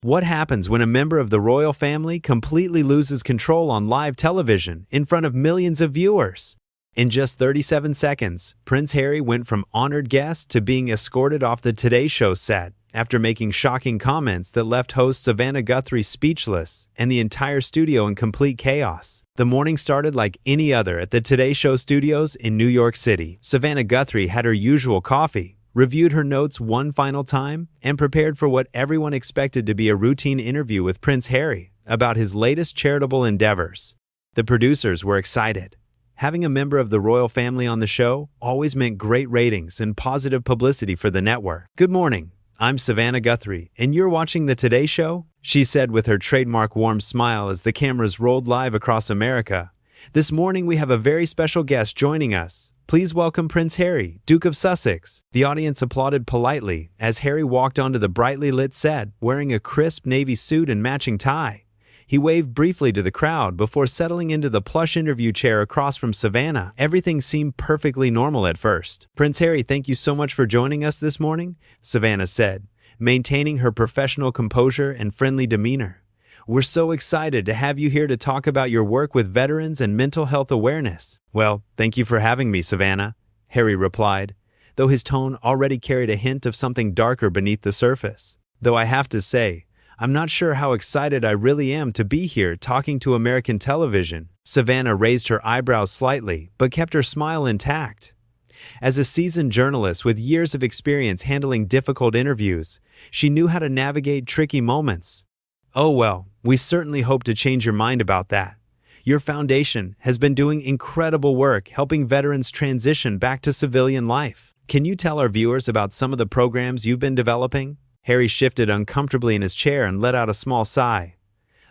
What happens when a member of the royal family completely loses control on live television in front of millions of viewers? In just 37 seconds, Prince Harry went from honored guest to being escorted off the Today Show set after making shocking comments that left host Savannah Guthrie speechless and the entire studio in complete chaos. The morning started like any other at the Today Show studios in New York City. Savannah Guthrie had her usual coffee, reviewed her notes one final time, and prepared for what everyone expected to be a routine interview with Prince Harry about his latest charitable endeavors. The producers were excited. Having a member of the royal family on the show always meant great ratings and positive publicity for the network. "Good morning. I'm Savannah Guthrie, and you're watching The Today Show," she said with her trademark warm smile as the cameras rolled live across America. "This morning we have a very special guest joining us. Please welcome Prince Harry, Duke of Sussex." The audience applauded politely as Harry walked onto the brightly lit set wearing a crisp navy suit and matching tie. He waved briefly to the crowd before settling into the plush interview chair across from Savannah. Everything seemed perfectly normal at first. "Prince Harry, thank you so much for joining us this morning," Savannah said, maintaining her professional composure and friendly demeanor. "We're so excited to have you here to talk about your work with veterans and mental health awareness." "Well, thank you for having me, Savannah," Harry replied, though his tone already carried a hint of something darker beneath the surface. "Though I have to say, I'm not sure how excited I really am to be here talking to American television." Savannah raised her eyebrows slightly, but kept her smile intact. As a seasoned journalist with years of experience handling difficult interviews, she knew how to navigate tricky moments. "Oh well, we certainly hope to change your mind about that. Your foundation has been doing incredible work helping veterans transition back to civilian life. Can you tell our viewers about some of the programs you've been developing?" Harry shifted uncomfortably in his chair and let out a small sigh.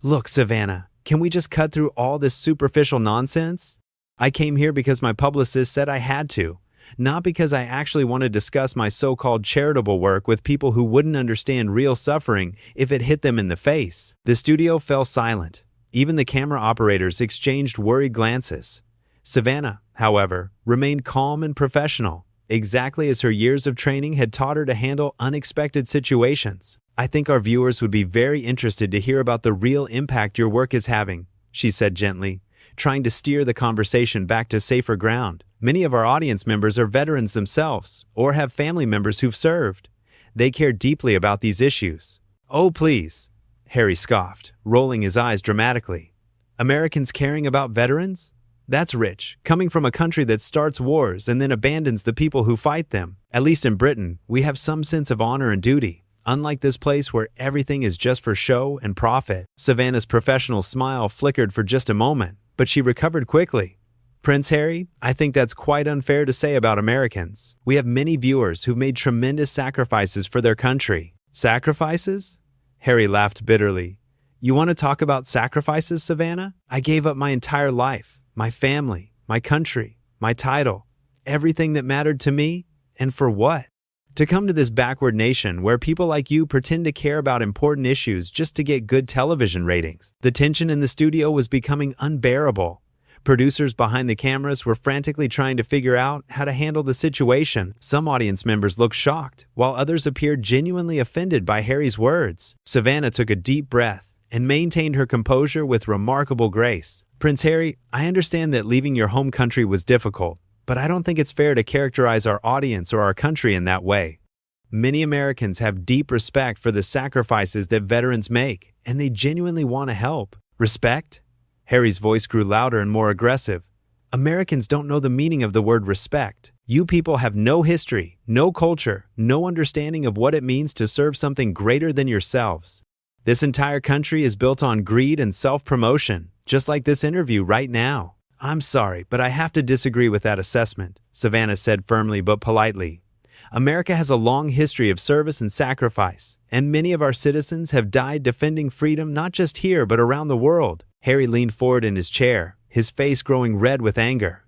"Look, Savannah, can we just cut through all this superficial nonsense? I came here because my publicist said I had to, not because I actually want to discuss my so-called charitable work with people who wouldn't understand real suffering if it hit them in the face." The studio fell silent. Even the camera operators exchanged worried glances. Savannah, however, remained calm and professional, exactly as her years of training had taught her to handle unexpected situations. "I think our viewers would be very interested to hear about the real impact your work is having," she said gently, trying to steer the conversation back to safer ground. "Many of our audience members are veterans themselves or have family members who've served. They care deeply about these issues." "Oh, please," Harry scoffed, rolling his eyes dramatically. "Americans caring about veterans? That's rich, coming from a country that starts wars and then abandons the people who fight them. At least in Britain, we have some sense of honor and duty, unlike this place where everything is just for show and profit." Savannah's professional smile flickered for just a moment, but she recovered quickly. "Prince Harry, I think that's quite unfair to say about Americans. We have many viewers who've made tremendous sacrifices for their country." "Sacrifices?" Harry laughed bitterly. "You want to talk about sacrifices, Savannah? I gave up my entire life. My family, my country, my title, everything that mattered to me, and for what? To come to this backward nation where people like you pretend to care about important issues just to get good television ratings." The tension in the studio was becoming unbearable. Producers behind the cameras were frantically trying to figure out how to handle the situation. Some audience members looked shocked, while others appeared genuinely offended by Harry's words. Savannah took a deep breath and maintained her composure with remarkable grace. "Prince Harry, I understand that leaving your home country was difficult, but I don't think it's fair to characterize our audience or our country in that way. Many Americans have deep respect for the sacrifices that veterans make, and they genuinely want to help." "Respect?" Harry's voice grew louder and more aggressive. "Americans don't know the meaning of the word respect. You people have no history, no culture, no understanding of what it means to serve something greater than yourselves. This entire country is built on greed and self-promotion, just like this interview right now." "I'm sorry, but I have to disagree with that assessment," Savannah said firmly but politely. "America has a long history of service and sacrifice, and many of our citizens have died defending freedom not just here but around the world." Harry leaned forward in his chair, his face growing red with anger.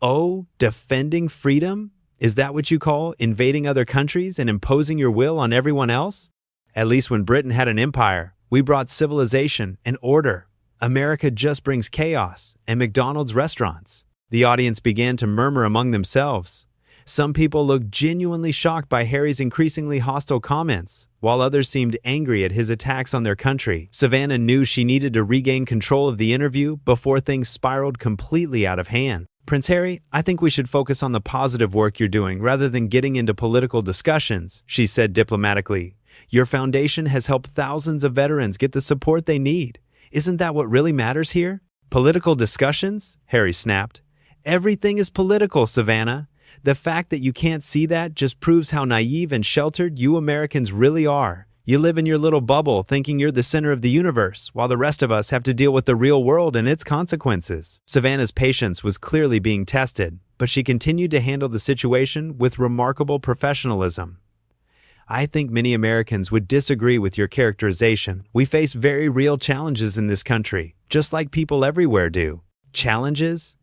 "Oh, defending freedom? Is that what you call invading other countries and imposing your will on everyone else? At least when Britain had an empire, we brought civilization and order. America just brings chaos and McDonald's restaurants." The audience began to murmur among themselves. Some people looked genuinely shocked by Harry's increasingly hostile comments, while others seemed angry at his attacks on their country. Savannah knew she needed to regain control of the interview before things spiraled completely out of hand. "Prince Harry, I think we should focus on the positive work you're doing rather than getting into political discussions," she said diplomatically. "Your foundation has helped thousands of veterans get the support they need. Isn't that what really matters here?" "Political discussions?" Harry snapped. "Everything is political, Savannah. The fact that you can't see that just proves how naive and sheltered you Americans really are. You live in your little bubble thinking you're the center of the universe, while the rest of us have to deal with the real world and its consequences." Savannah's patience was clearly being tested, but she continued to handle the situation with remarkable professionalism. "I think many Americans would disagree with your characterization. We face very real challenges in this country, just like people everywhere do." "Challenges?"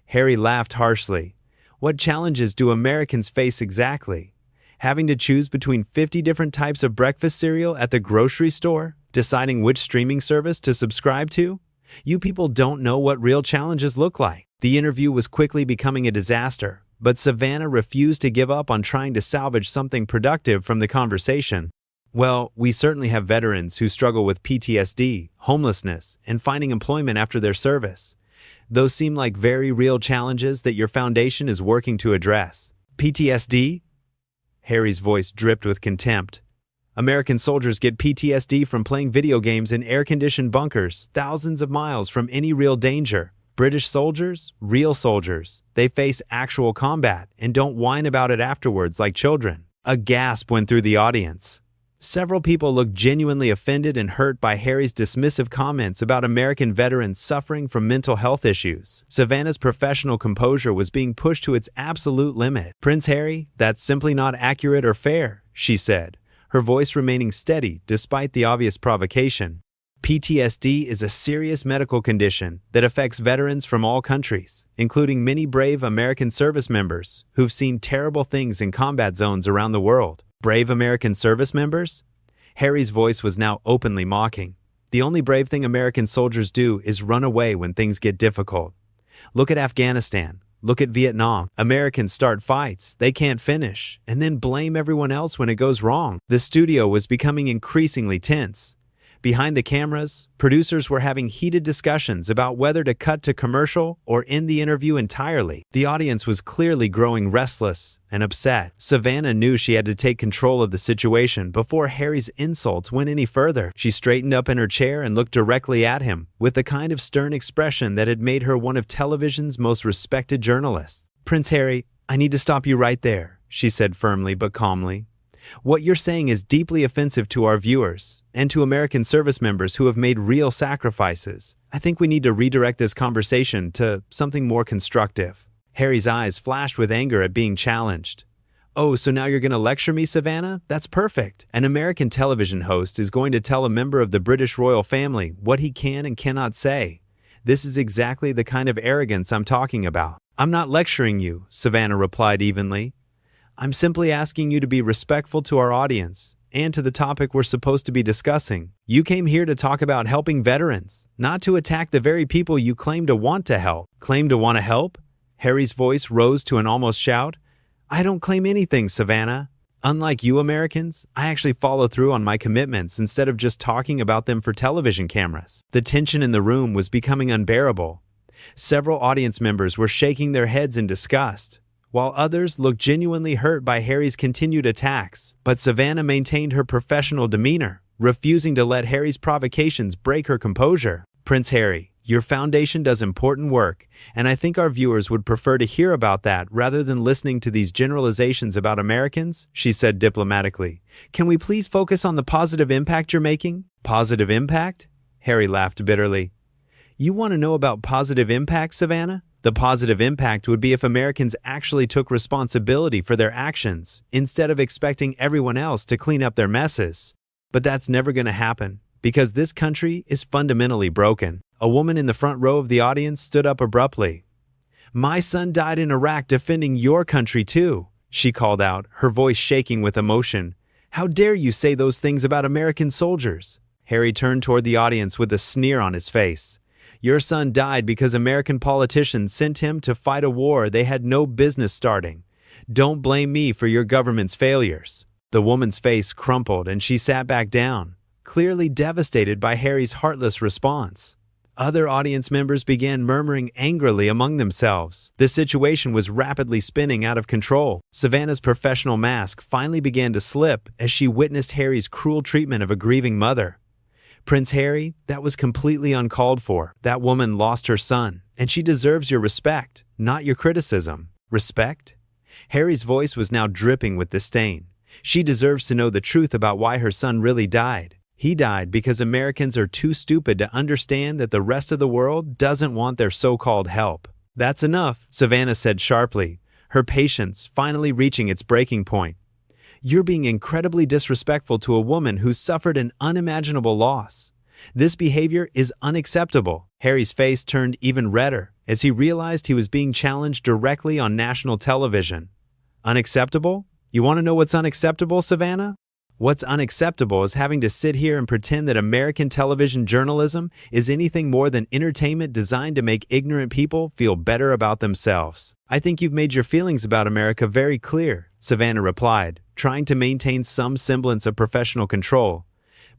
Harry laughed harshly. "What challenges do Americans face exactly? Having to choose between 50 different types of breakfast cereal at the grocery store? Deciding which streaming service to subscribe to? You people don't know what real challenges look like." The interview was quickly becoming a disaster, but Savannah refused to give up on trying to salvage something productive from the conversation. "Well, we certainly have veterans who struggle with PTSD, homelessness, and finding employment after their service. Those seem like very real challenges that your foundation is working to address." "PTSD?" Harry's voice dripped with contempt. "American soldiers get PTSD from playing video games in air-conditioned bunkers, thousands of miles from any real danger. British soldiers, real soldiers, they face actual combat and don't whine about it afterwards like children." A gasp went through the audience. Several people looked genuinely offended and hurt by Harry's dismissive comments about American veterans suffering from mental health issues. Savannah's professional composure was being pushed to its absolute limit. "Prince Harry, that's simply not accurate or fair," she said, her voice remaining steady despite the obvious provocation. "PTSD is a serious medical condition that affects veterans from all countries, including many brave American service members who've seen terrible things in combat zones around the world." "Brave American service members?" Harry's voice was now openly mocking. "The only brave thing American soldiers do is run away when things get difficult. Look at Afghanistan. Look at Vietnam. Americans start fights they can't finish, and then blame everyone else when it goes wrong." The studio was becoming increasingly tense. Behind the cameras, producers were having heated discussions about whether to cut to commercial or end the interview entirely. The audience was clearly growing restless and upset. Savannah knew she had to take control of the situation before Harry's insults went any further. She straightened up in her chair and looked directly at him, with the kind of stern expression that had made her one of television's most respected journalists. "Prince Harry, I need to stop you right there," she said firmly but calmly. "What you're saying is deeply offensive to our viewers and to American service members who have made real sacrifices. I think we need to redirect this conversation to something more constructive." Harry's eyes flashed with anger at being challenged. "Oh, so now you're going to lecture me, Savannah? That's perfect. An American television host is going to tell a member of the British royal family what he can and cannot say. This is exactly the kind of arrogance I'm talking about." "I'm not lecturing you," Savannah replied evenly. "I'm simply asking you to be respectful to our audience and to the topic we're supposed to be discussing. You came here to talk about helping veterans, not to attack the very people you claim to want to help." "Claim to want to help?" Harry's voice rose to an almost shout. "I don't claim anything, Savannah. Unlike you Americans, I actually follow through on my commitments instead of just talking about them for television cameras." The tension in the room was becoming unbearable. Several audience members were shaking their heads in disgust, while others looked genuinely hurt by Harry's continued attacks. But Savannah maintained her professional demeanor, refusing to let Harry's provocations break her composure. "Prince Harry, your foundation does important work, and I think our viewers would prefer to hear about that rather than listening to these generalizations about Americans," she said diplomatically. "Can we please focus on the positive impact you're making?" "Positive impact?" Harry laughed bitterly. "You want to know about positive impact, Savannah? The positive impact would be if Americans actually took responsibility for their actions instead of expecting everyone else to clean up their messes. But that's never going to happen, because this country is fundamentally broken." A woman in the front row of the audience stood up abruptly. "My son died in Iraq defending your country too," she called out, her voice shaking with emotion. "How dare you say those things about American soldiers?" Harry turned toward the audience with a sneer on his face. "Your son died because American politicians sent him to fight a war they had no business starting. Don't blame me for your government's failures." The woman's face crumpled and she sat back down, clearly devastated by Harry's heartless response. Other audience members began murmuring angrily among themselves. The situation was rapidly spinning out of control. Savannah's professional mask finally began to slip as she witnessed Harry's cruel treatment of a grieving mother. "Prince Harry, that was completely uncalled for. That woman lost her son, and she deserves your respect, not your criticism." Respect? Harry's voice was now dripping with disdain. She deserves to know the truth about why her son really died. He died because Americans are too stupid to understand that the rest of the world doesn't want their so-called help. "That's enough," Savannah said sharply, her patience finally reaching its breaking point. "You're being incredibly disrespectful to a woman who suffered an unimaginable loss. This behavior is unacceptable." Harry's face turned even redder as he realized he was being challenged directly on national television. Unacceptable? You want to know what's unacceptable, Savannah? What's unacceptable is having to sit here and pretend that American television journalism is anything more than entertainment designed to make ignorant people feel better about themselves. "I think you've made your feelings about America very clear," Savannah replied, trying to maintain some semblance of professional control.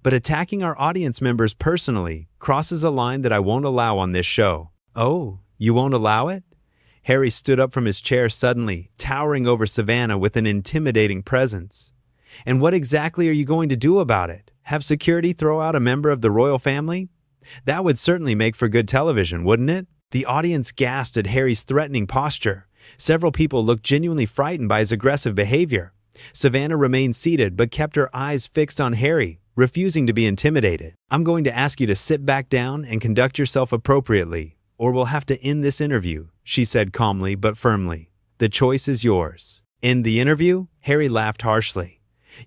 "But attacking our audience members personally crosses a line that I won't allow on this show." "Oh, you won't allow it?" Harry stood up from his chair suddenly, towering over Savannah with an intimidating presence. "And what exactly are you going to do about it? Have security throw out a member of the royal family? That would certainly make for good television, wouldn't it?" The audience gasped at Harry's threatening posture. Several people looked genuinely frightened by his aggressive behavior. Savannah remained seated but kept her eyes fixed on Harry, refusing to be intimidated. "I'm going to ask you to sit back down and conduct yourself appropriately, or we'll have to end this interview," she said calmly but firmly. "The choice is yours." "End the interview?" Harry laughed harshly.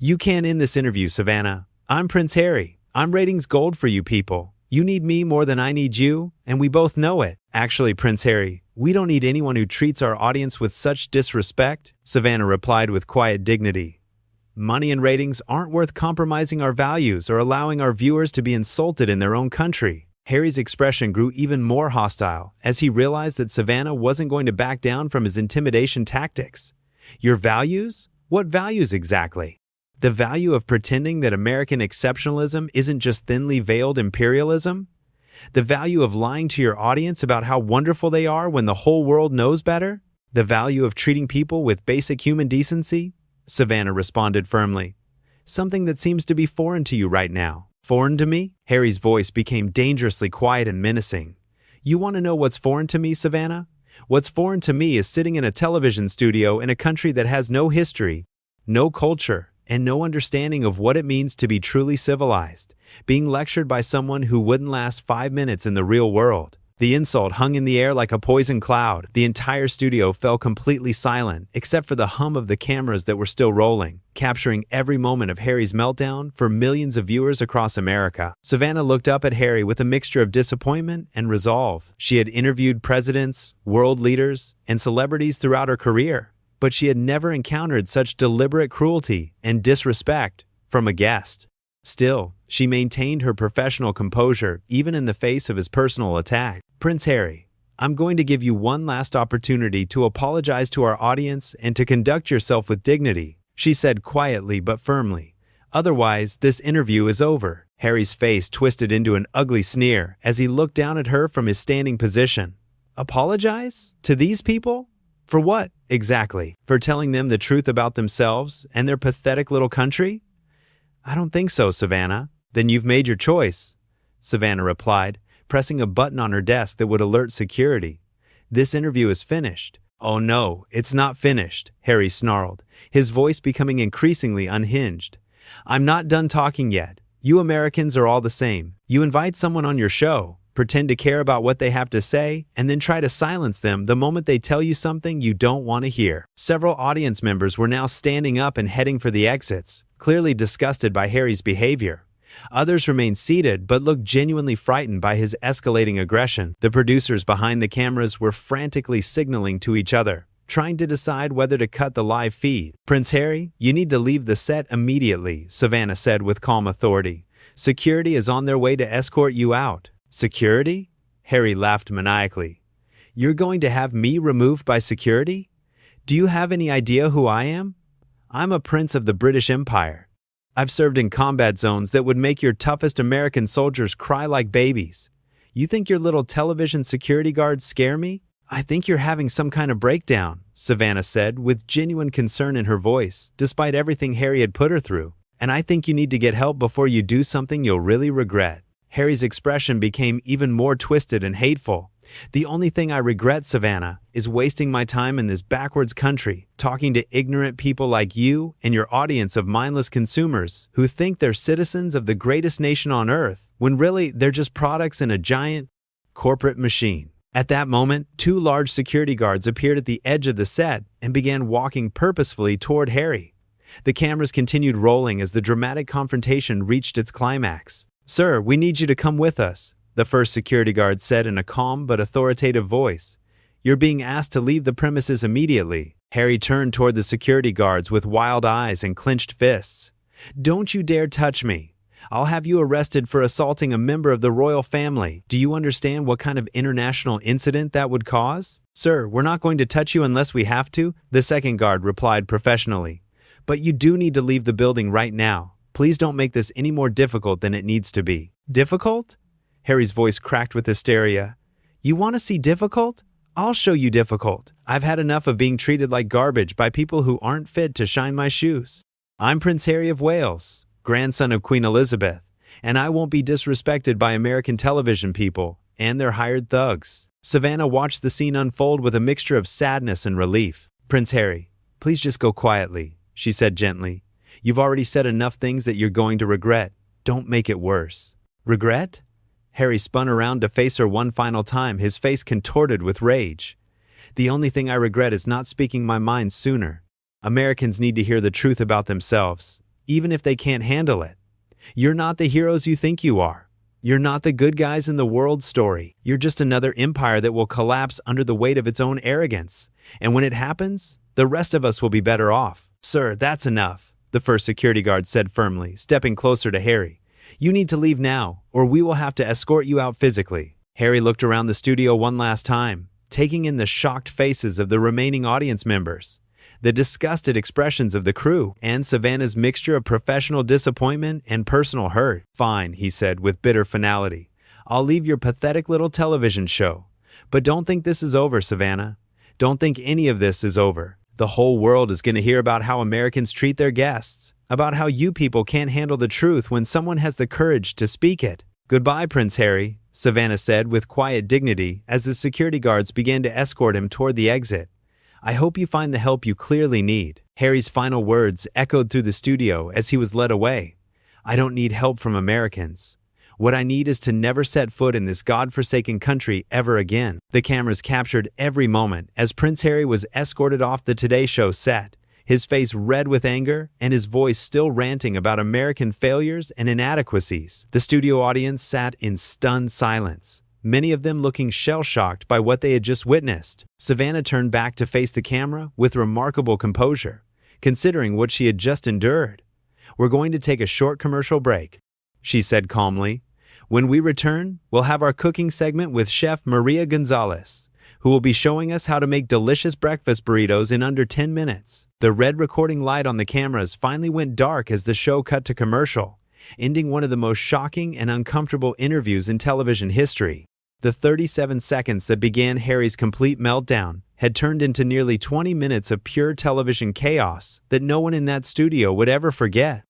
"You can't end this interview, Savannah. I'm Prince Harry. I'm ratings gold for you people. You need me more than I need you, and we both know it." "Actually, Prince Harry, we don't need anyone who treats our audience with such disrespect," Savannah replied with quiet dignity. "Money and ratings aren't worth compromising our values or allowing our viewers to be insulted in their own country." Harry's expression grew even more hostile as he realized that Savannah wasn't going to back down from his intimidation tactics. "Your values? What values exactly?" "The value of pretending that American exceptionalism isn't just thinly veiled imperialism? The value of lying to your audience about how wonderful they are when the whole world knows better? The value of treating people with basic human decency?" Savannah responded firmly. "Something that seems to be foreign to you right now." "Foreign to me?" Harry's voice became dangerously quiet and menacing. "You want to know what's foreign to me, Savannah? What's foreign to me is sitting in a television studio in a country that has no history, no culture, and no understanding of what it means to be truly civilized, being lectured by someone who wouldn't last 5 minutes in the real world." The insult hung in the air like a poison cloud. The entire studio fell completely silent, except for the hum of the cameras that were still rolling, capturing every moment of Harry's meltdown for millions of viewers across America. Savannah looked up at Harry with a mixture of disappointment and resolve. She had interviewed presidents, world leaders, and celebrities throughout her career, but she had never encountered such deliberate cruelty and disrespect from a guest. Still, she maintained her professional composure even in the face of his personal attack. "Prince Harry, I'm going to give you one last opportunity to apologize to our audience and to conduct yourself with dignity," she said quietly but firmly. "Otherwise, this interview is over." Harry's face twisted into an ugly sneer as he looked down at her from his standing position. "Apologize? To these people? For what, exactly? For telling them the truth about themselves and their pathetic little country?" "I don't think so, Savannah." "Then you've made your choice," Savannah replied, pressing a button on her desk that would alert security. "This interview is finished." "Oh no, it's not finished," Harry snarled, his voice becoming increasingly unhinged. "I'm not done talking yet. You Americans are all the same. You invite someone on your show, pretend to care about what they have to say, and then try to silence them the moment they tell you something you don't want to hear." Several audience members were now standing up and heading for the exits, clearly disgusted by Harry's behavior. Others remained seated but looked genuinely frightened by his escalating aggression. The producers behind the cameras were frantically signaling to each other, trying to decide whether to cut the live feed. "Prince Harry, you need to leave the set immediately," Savannah said with calm authority. "Security is on their way to escort you out." "Security?" Harry laughed maniacally. "You're going to have me removed by security? Do you have any idea who I am? I'm a prince of the British Empire. I've served in combat zones that would make your toughest American soldiers cry like babies. You think your little television security guards scare me? I think you're having some kind of breakdown, Savannah said, with genuine concern in her voice, despite everything Harry had put her through. And I think you need to get help before you do something you'll really regret. Harry's expression became even more twisted and hateful. The only thing I regret, Savannah, is wasting my time in this backwards country, talking to ignorant people like you and your audience of mindless consumers who think they're citizens of the greatest nation on earth, when really they're just products in a giant corporate machine. At that moment, 2 large security guards appeared at the edge of the set and began walking purposefully toward Harry. The cameras continued rolling as the dramatic confrontation reached its climax. "Sir, we need you to come with us," the first security guard said in a calm but authoritative voice. "You're being asked to leave the premises immediately." Harry turned toward the security guards with wild eyes and clenched fists. "Don't you dare touch me. I'll have you arrested for assaulting a member of the royal family. Do you understand what kind of international incident that would cause?" "Sir, we're not going to touch you unless we have to," the second guard replied professionally. "But you do need to leave the building right now. Please don't make this any more difficult than it needs to be." "Difficult?" Harry's voice cracked with hysteria. "You want to see difficult? I'll show you difficult. I've had enough of being treated like garbage by people who aren't fit to shine my shoes. I'm Prince Harry of Wales, grandson of Queen Elizabeth, and I won't be disrespected by American television people and their hired thugs." Savannah watched the scene unfold with a mixture of sadness and relief. "Prince Harry, please just go quietly," she said gently. "You've already said enough things that you're going to regret. Don't make it worse." "Regret?" Harry spun around to face her one final time, his face contorted with rage. "The only thing I regret is not speaking my mind sooner. Americans need to hear the truth about themselves, even if they can't handle it. You're not the heroes you think you are. You're not the good guys in the world story. You're just another empire that will collapse under the weight of its own arrogance. And when it happens, the rest of us will be better off." "Sir, that's enough," the first security guard said firmly, stepping closer to Harry. "You need to leave now, or we will have to escort you out physically." Harry looked around the studio one last time, taking in the shocked faces of the remaining audience members, the disgusted expressions of the crew, and Savannah's mixture of professional disappointment and personal hurt. "Fine," he said with bitter finality. "I'll leave your pathetic little television show. But don't think this is over, Savannah. Don't think any of this is over. The whole world is going to hear about how Americans treat their guests, about how you people can't handle the truth when someone has the courage to speak it." "Goodbye, Prince Harry," Savannah said with quiet dignity as the security guards began to escort him toward the exit. "I hope you find the help you clearly need." Harry's final words echoed through the studio as he was led away. "I don't need help from Americans. What I need is to never set foot in this godforsaken country ever again." The cameras captured every moment as Prince Harry was escorted off the Today Show set, his face red with anger and his voice still ranting about American failures and inadequacies. The studio audience sat in stunned silence, many of them looking shell-shocked by what they had just witnessed. Savannah turned back to face the camera with remarkable composure, considering what she had just endured. "We're going to take a short commercial break," she said calmly. "When we return, we'll have our cooking segment with Chef Maria Gonzalez, who will be showing us how to make delicious breakfast burritos in under 10 minutes. The red recording light on the cameras finally went dark as the show cut to commercial, ending one of the most shocking and uncomfortable interviews in television history. The 37 seconds that began Harry's complete meltdown had turned into nearly 20 minutes of pure television chaos that no one in that studio would ever forget.